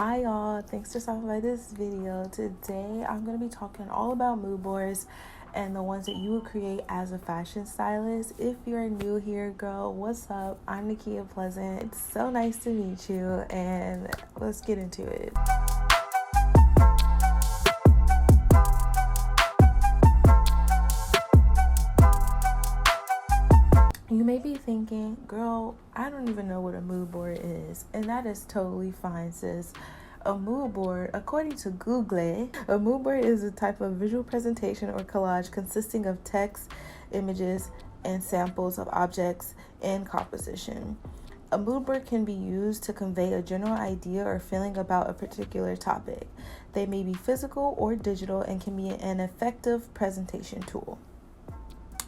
Hi y'all, thanks for stopping by this video. Today I'm going to be talking all about mood boards and the ones that you would create as a fashion stylist. If you're new here, girl, what's up? I'm Nakia Pleasant. It's so nice to meet you, and let's get into it. You may be thinking, girl, I don't even know what a mood board is, and that is totally fine, sis. A mood board, according to Google, a mood board is a type of visual presentation or collage consisting of text, images, and samples of objects in composition. A mood board can be used to convey a general idea or feeling about a particular topic. They may be physical or digital and can be an effective presentation tool.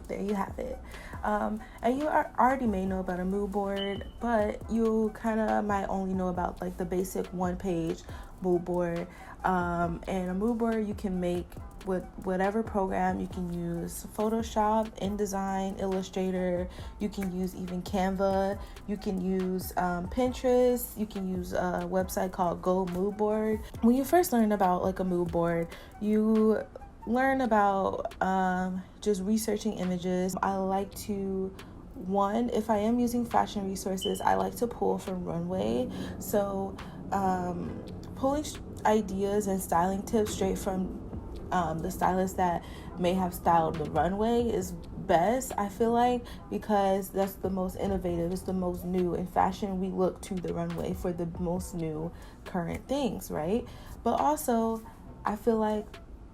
There you have it. And you already may know about a mood board, but you kind of might only know about like the basic one-page mood board. And a mood board you can make with whatever program. You can use Photoshop, InDesign, Illustrator. You can use even Canva. You can use Pinterest. You can use a website called Go Mood Board. When you first learn about like a mood board, you learn about just researching images. I like to, if I am using fashion resources, I like to pull from Runway. So pulling ideas and styling tips straight from the stylist that may have styled the runway is best, I feel like, because that's the most innovative, it's the most new. In fashion, we look to the runway for the most new current things, right? But also, I feel like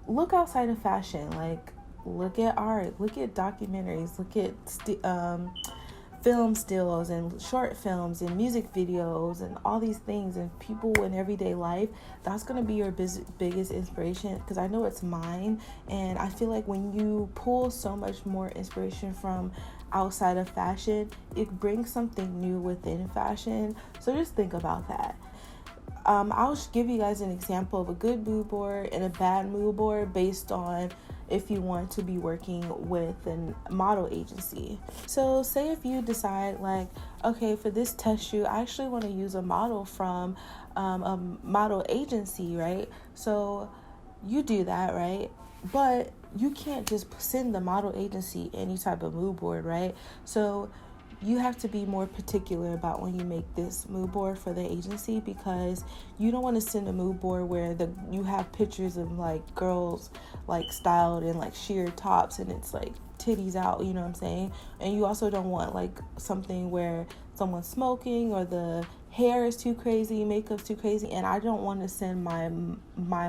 look outside of fashion, like look at art, look at documentaries, look at film stills and short films and music videos and all these things and people in everyday life. That's going to be your biggest inspiration, because I know it's mine. And I feel like when you pull so much more inspiration from outside of fashion, it brings something new within fashion. So just think about that. I'll give you guys an example of a good mood board and a bad mood board based on if you want to be working with a model agency. So say if you decide like, okay, for this test shoot, I actually want to use a model from a model agency, right? So you do that, right? But you can't just send the model agency any type of mood board, right? So you have to be more particular about when you make this mood board for the agency, because you don't want to send a mood board where you have pictures of like girls like styled in like sheer tops and it's like titties out, you know what I'm saying? And you also don't want like something where someone's smoking or the hair is too crazy, makeup's too crazy. And I don't want to send my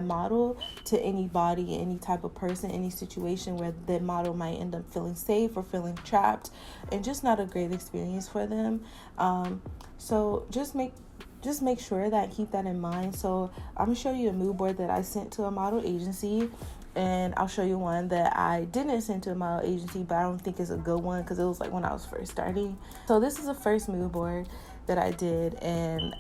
model to anybody, any type of person, any situation where the model might end up feeling safe or feeling trapped, and just not a great experience for them. So just make sure that, keep that in mind. So I'm gonna show you a mood board that I sent to a model agency, and I'll show you one that I didn't send to a model agency, but I don't think it's a good one because it was like when I was first starting. So this is the first mood board that I did, and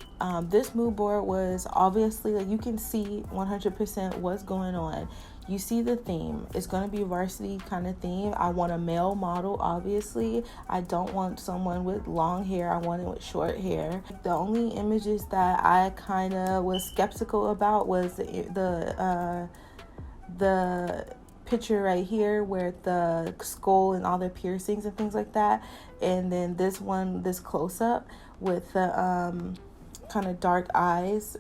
this mood board was obviously, like, you can see 100% what's going on. You see the theme. It's going to be varsity kind of theme. I want a male model, obviously. I don't want someone with long hair. I want it with short hair. The only images that I kind of was skeptical about was the picture right here where the skull and all the piercings and things like that, and then this one, this close-up with the kind of dark eyes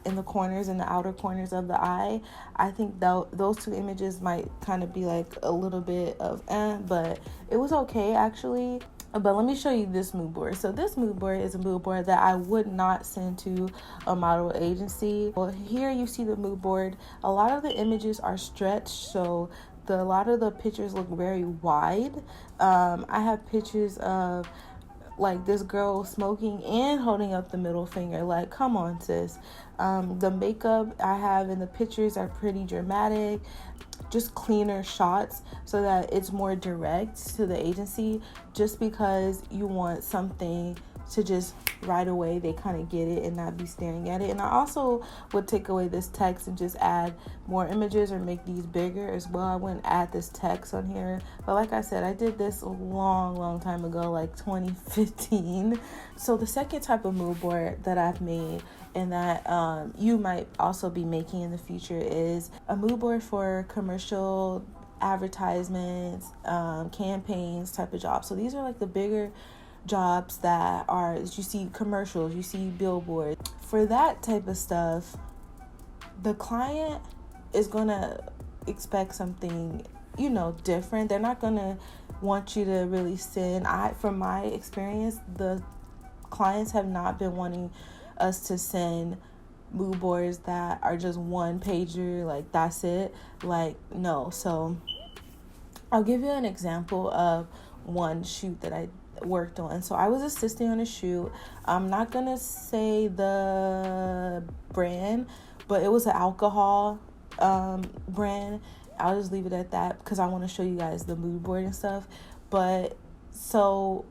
in the corners, in the outer corners of the eye. I think those two images might kind of be like a little bit of but it was okay actually. But let me show you this mood board. So this mood board is a mood board that I would not send to a model agency. Well, here you see the mood board. A lot of the images are stretched, so a lot of the pictures look very wide. I have pictures of like this girl smoking and holding up the middle finger. Like, come on, sis. The makeup I have in the pictures are pretty dramatic. Just cleaner shots so that it's more direct to the agency, just because you want something to just right away they kind of get it and not be staring at it. And I also would take away this text and just add more images or make these bigger as well. I wouldn't add this text on here, but like I said, I did this a long time ago, like 2015. So the second type of mood board that I've made and that you might also be making in the future is a mood board for commercial advertisements, campaigns type of jobs. So these are like the bigger jobs that are, you see commercials, you see billboards. For that type of stuff, the client is gonna expect something, you know, different. They're not gonna want you to really send, from my experience, the clients have not been wanting us to send mood boards that are just one pager, like that's it, like no. So I'll give you an example of one shoot that I worked on. So I was assisting on a shoot. I'm not gonna say the brand, but it was an alcohol brand. I'll just leave it at that because I want to show you guys the mood board and stuff. But so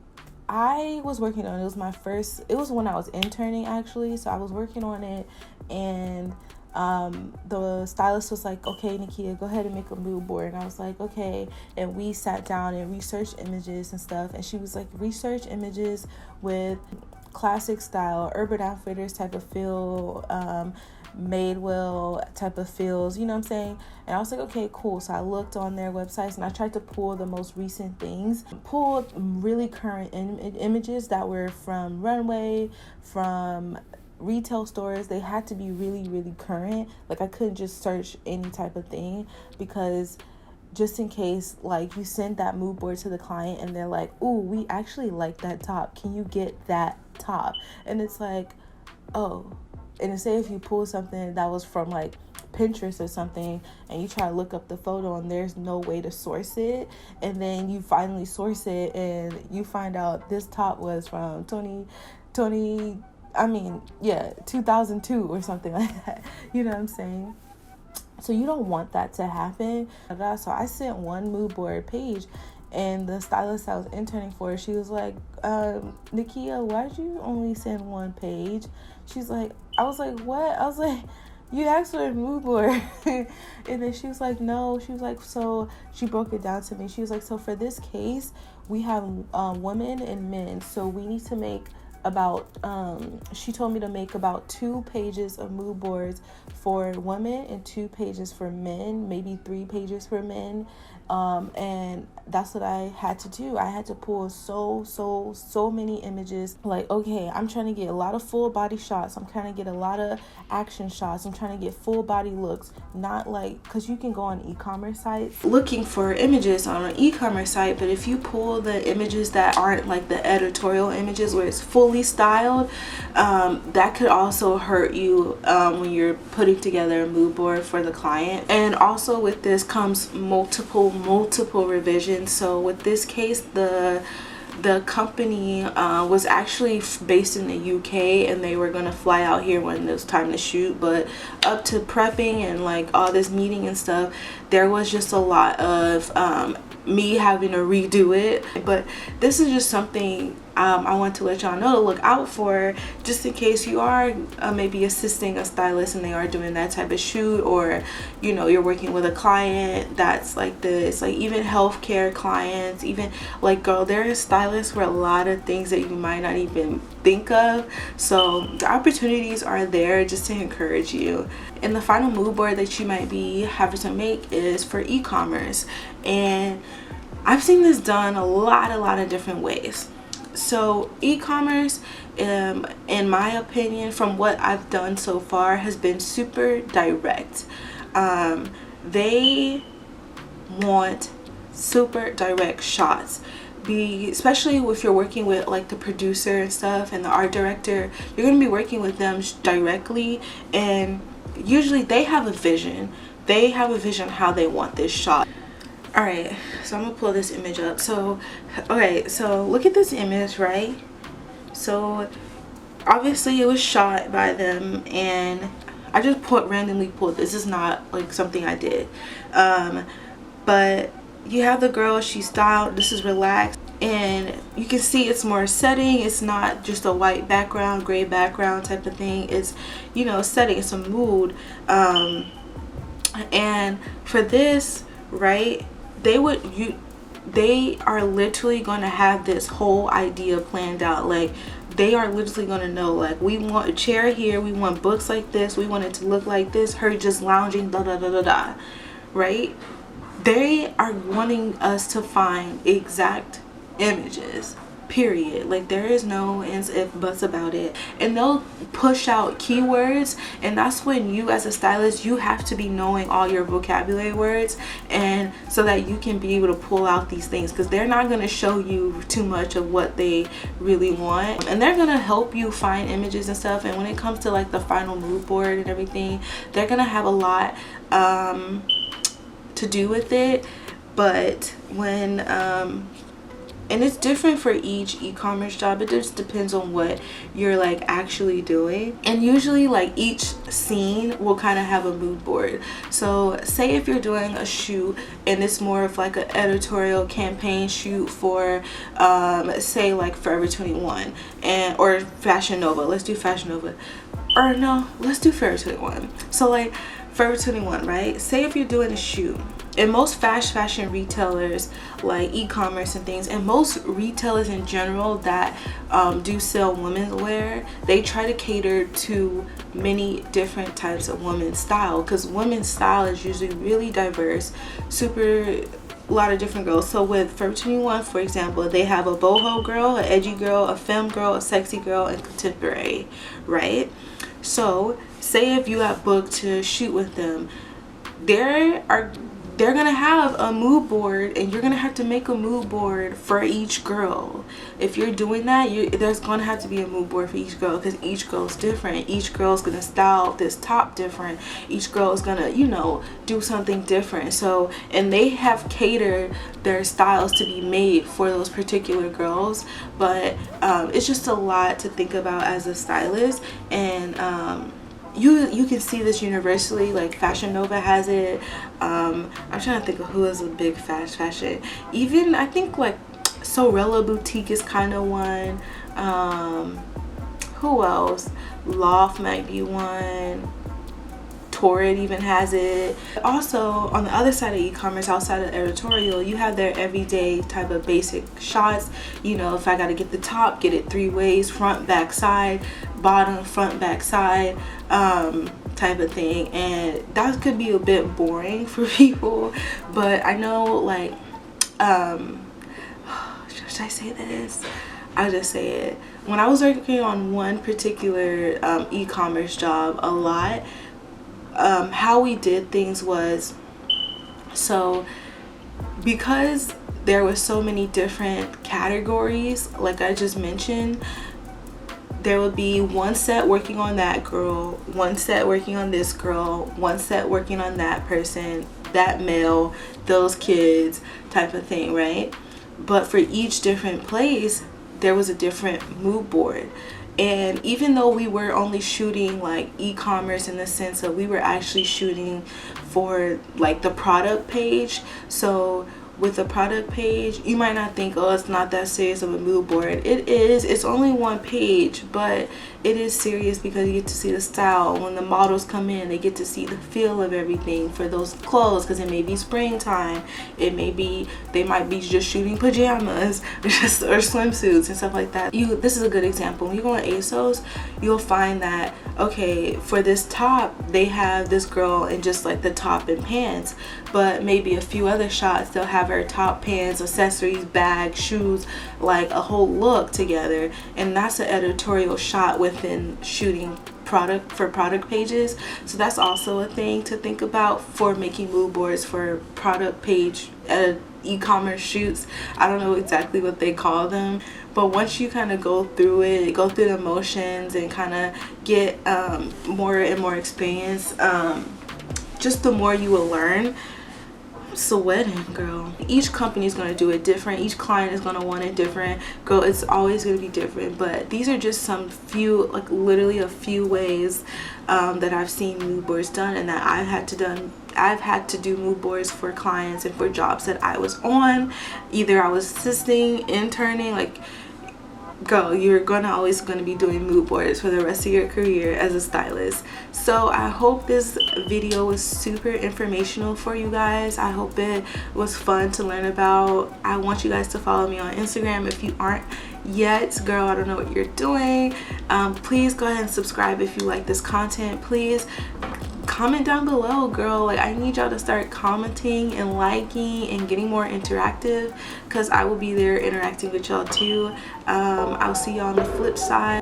I was working on it. It was when I was interning actually. So I was working on it, and the stylist was like, okay, Nakia, go ahead and make a mood board. And I was like, okay. And we sat down and researched images and stuff. And she was like, research images with classic style, Urban Outfitters type of feel, Madewell type of feels, you know what I'm saying? And I was like, okay, cool. So I looked on their websites and I tried to pull the most recent things, pulled really current images that were from runway, from retail stores. They had to be really current. Like I couldn't just search any type of thing, because just in case like you send that mood board to the client and they're like, ooh, we actually like that top, can you get that top? And it's like, oh. And say if you pull something that was from like Pinterest or something and you try to look up the photo and there's no way to source it, and then you finally source it and you find out this top was from 2002 or something like that. You know what I'm saying? So you don't want that to happen. So I sent one mood board page, and the stylist I was interning for, she was like, Nakia, why'd you only send one page? She's like, I was like, what? I was like, you asked for a mood board. And then she was like, no. She was like, so she broke it down to me. She was like, so for this case, we have women and men. So we need to make about, she told me to make about 2 pages of mood boards for women and 2 pages for men, maybe 3 pages for men. And that's what I had to do. I had to pull so many images. Like, okay, I'm trying to get a lot of full body shots. I'm trying to get a lot of action shots. I'm trying to get full body looks. Not like, because you can go on e-commerce sites looking for images on an e-commerce site, but if you pull the images that aren't like the editorial images where it's fully styled, that could also hurt you when you're putting together a mood board for the client. And also with this comes multiple revisions. So with this case, the company was actually based in the UK, and they were going to fly out here when it was time to shoot, but up to prepping and like all this meeting and stuff, there was just a lot of me having to redo it. But this is just something I want to let y'all know to look out for, just in case you are maybe assisting a stylist and they are doing that type of shoot, or you know, you're working with a client that's like this, like even healthcare clients, even like, girl, there are stylists for a lot of things that you might not even think of. So the opportunities are there just to encourage you. And the final mood board that you might be having to make is for e-commerce, and I've seen this done a lot of different ways. So e-commerce, in my opinion, from what I've done so far, has been super direct. They want super direct shots. Especially if you're working with like the producer and stuff and the art director, you're going to be working with them directly, and usually they have a vision. They have a vision how they want this shot. Alright, so I'm gonna pull this image up. So okay, so look at this image, right? So obviously it was shot by them, and I just randomly pulled this. Is not like something I did, but you have the girl, she's styled, this is relaxed, and you can see it's more setting. It's not just a white background, gray background type of thing. It's, you know, setting. It's a mood. And for this, right, they are literally going to have this whole idea planned out. Like, they are literally going to know, like, we want a chair here, we want books like this, we want it to look like this, her just lounging, da da da da da, right? They are wanting us to find exact images, period. Like, there is no ands, if, buts about it. And they'll push out keywords, and that's when you, as a stylist, you have to be knowing all your vocabulary words, and so that you can be able to pull out these things, because they're not going to show you too much of what they really want, and they're going to help you find images and stuff. And when it comes to like the final mood board and everything, they're going to have a lot to do with it. But when and it's different for each e-commerce job. It just depends on what you're like actually doing. And usually like each scene will kind of have a mood board. So say if you're doing a shoot and it's more of like an editorial campaign shoot for say like Forever 21 and or Fashion Nova. Let's do Fashion Nova. Or no, let's do Forever 21. So like Forever 21, right? Say if you're doing a shoot, and most fast fashion retailers like e-commerce and things, and most retailers in general that do sell women's wear, they try to cater to many different types of women's style, because women's style is usually really diverse, a lot of different girls. So with Forever 21, for example, they have a boho girl, an edgy girl, a femme girl, a sexy girl, and contemporary, right? So say if you got booked to shoot with them, they're gonna have a mood board, and you're gonna have to make a mood board for each girl. If you're doing that, there's gonna have to be a mood board for each girl, because each girl's different. Each girl's gonna style this top different. Each girl is gonna, you know, do something different. So, and they have catered their styles to be made for those particular girls. But it's just a lot to think about as a stylist. And you can see this universally. Like Fashion Nova has it. I'm trying to think of who is a big fast fashion. Even I think like Sorella Boutique is kind of one. Who else? Loft might be one. Torrid even has it. Also, on the other side of e-commerce, outside of editorial, you have their everyday type of basic shots. You know, if I gotta get the top, get it 3 ways, front, back, side, bottom, front, back, side, type of thing. And that could be a bit boring for people, but I know, like, should I say this? I'll just say it. When I was working on one particular e-commerce job a lot, how we did things was, so because there was so many different categories, like I just mentioned, there would be one set working on that girl, one set working on this girl, one set working on that person, that male, those kids, type of thing, right? But for each different place, there was a different mood board. And even though we were only shooting like e-commerce in the sense that we were actually shooting for like the product page, so with the product page, you might not think, oh, it's not that serious of a mood board. It is. It's only one page, but it is serious because you get to see the style. When the models come in, they get to see the feel of everything for those clothes, because it may be springtime. It may be, they might be just shooting pajamas or swimsuits and stuff like that. This is a good example. When you go on ASOS, you'll find that, okay, for this top, they have this girl in just like the top and pants, but maybe a few other shots, they'll have her top, pants, accessories, bag, shoes, like a whole look together. And that's an editorial shot within shooting product pages. So that's also a thing to think about for making mood boards for product page e-commerce shoots. I don't know exactly what they call them, but once you kind of go through it, go through the motions and kind of get more and more experience, just the more you will learn. Sweating, girl. Each company is going to do it different. Each client is going to want it different. Girl, it's always going to be different. But these are just some few, like literally a few ways that I've seen mood boards done and that I've I've had to do mood boards for clients and for jobs that I was on. Either I was assisting, interning, like, girl, you're always gonna be doing mood boards for the rest of your career as a stylist. So I hope this video was super informational for you guys. I hope it was fun to learn about. I want you guys to follow me on Instagram if you aren't yet. Girl, I don't know what you're doing. Please go ahead and subscribe if you like this content. Please comment down below, girl. Like, I need y'all to start commenting and liking and getting more interactive, because I will be there interacting with y'all too. I'll see y'all on the flip side.